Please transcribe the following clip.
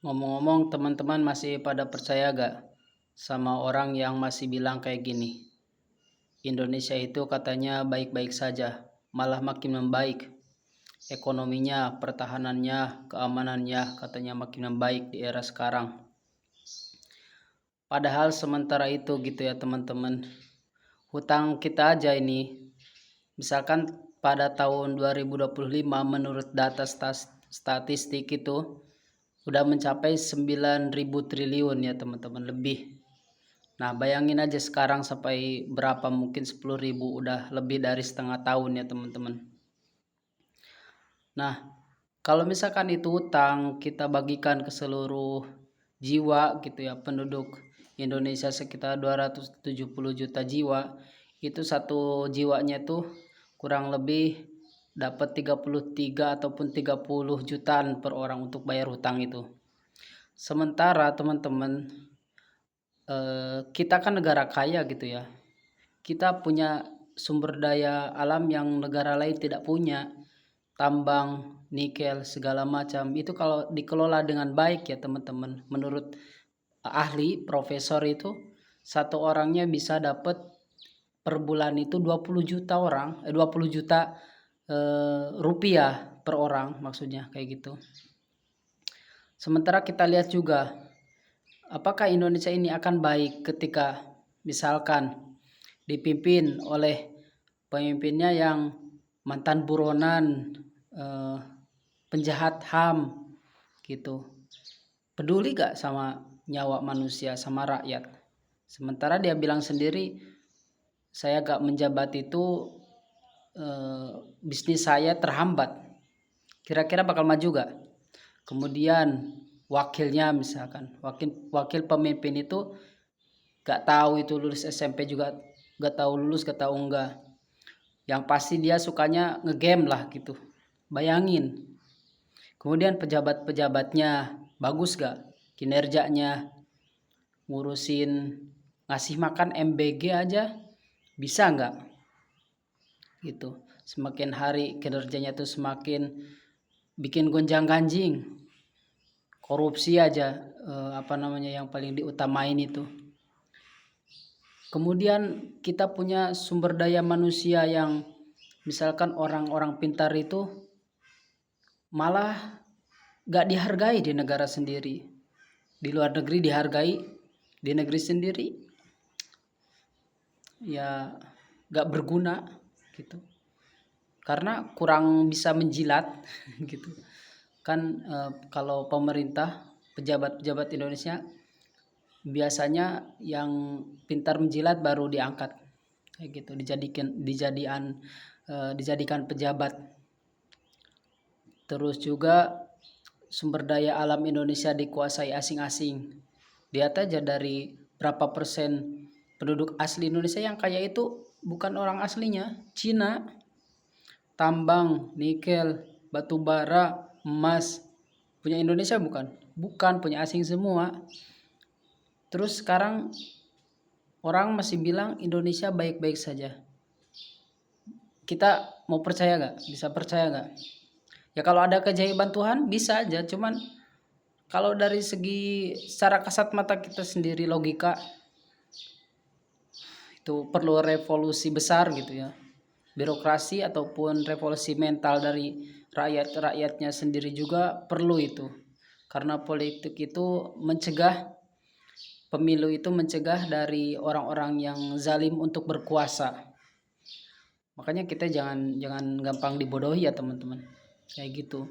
Ngomong-ngomong, teman-teman masih pada percaya gak sama orang yang masih bilang kayak gini? Indonesia itu katanya baik-baik saja, malah makin membaik. Ekonominya, pertahanannya, keamanannya katanya makin membaik di era sekarang. Padahal sementara itu gitu ya teman-teman. Hutang kita aja ini, misalkan pada tahun 2025 menurut data statistik itu udah mencapai 9.000 triliun ya teman-teman, lebih. Nah bayangin aja sekarang sampai berapa, mungkin 10.000, udah lebih dari setengah tahun ya teman-teman. Nah kalau misalkan itu hutang kita bagikan ke seluruh jiwa gitu ya, penduduk Indonesia sekitar 270 juta jiwa, itu satu jiwanya tuh kurang lebih dapat 33 ataupun 30 jutaan per orang untuk bayar hutang itu. Sementara teman-teman, kita kan negara kaya gitu ya, kita punya sumber daya alam yang negara lain tidak punya. Tambang, nikel, segala macam itu kalau dikelola dengan baik ya teman-teman, menurut ahli profesor itu satu orangnya bisa dapat per bulan itu 20 juta 20 juta rupiah per orang, maksudnya kayak gitu. Sementara kita lihat juga, apakah Indonesia ini akan baik ketika misalkan dipimpin oleh pemimpinnya yang mantan buronan, penjahat HAM gitu. Peduli gak sama nyawa manusia, sama rakyat? Sementara dia bilang sendiri, saya gak menjabat itu bisnis saya terhambat. Kira-kira bakal maju gak? Kemudian wakilnya misalkan, wakil pemimpin itu gak tahu itu lulus SMP juga, gak tahu lulus, gak tahu enggak. Yang pasti dia sukanya ngegame lah gitu. Bayangin. Kemudian pejabat-pejabatnya bagus gak kinerjanya? Ngurusin ngasih makan MBG aja bisa nggak gitu. Semakin hari kinerjanya tuh semakin bikin gonjang-ganjing. Korupsi aja yang paling diutamain itu. Kemudian kita punya sumber daya manusia yang misalkan orang-orang pintar itu malah gak dihargai di negara sendiri. Di luar negeri dihargai, di negeri sendiri ya gak berguna gitu, karena kurang bisa menjilat gitu kan. Kalau pemerintah, pejabat-pejabat Indonesia biasanya yang pintar menjilat baru diangkat kayak gitu, dijadikan pejabat. Terus juga sumber daya alam Indonesia dikuasai asing-asing. Lihat aja dari berapa persen penduduk asli Indonesia yang kaya itu bukan orang aslinya, Cina. Tambang, nikel, batu bara, emas punya Indonesia bukan? Bukan, punya asing semua. Terus sekarang orang masih bilang Indonesia baik-baik saja. Kita mau percaya gak? Bisa percaya gak? Ya kalau ada keajaiban Tuhan bisa aja, cuman kalau dari segi secara kasat mata kita sendiri, logika, itu perlu revolusi besar gitu ya. Birokrasi ataupun revolusi mental dari rakyatnya sendiri juga perlu itu. Karena politik itu mencegah, pemilu itu mencegah dari orang-orang yang zalim untuk berkuasa. Makanya kita jangan gampang dibodohi ya teman-teman. Kayak gitu.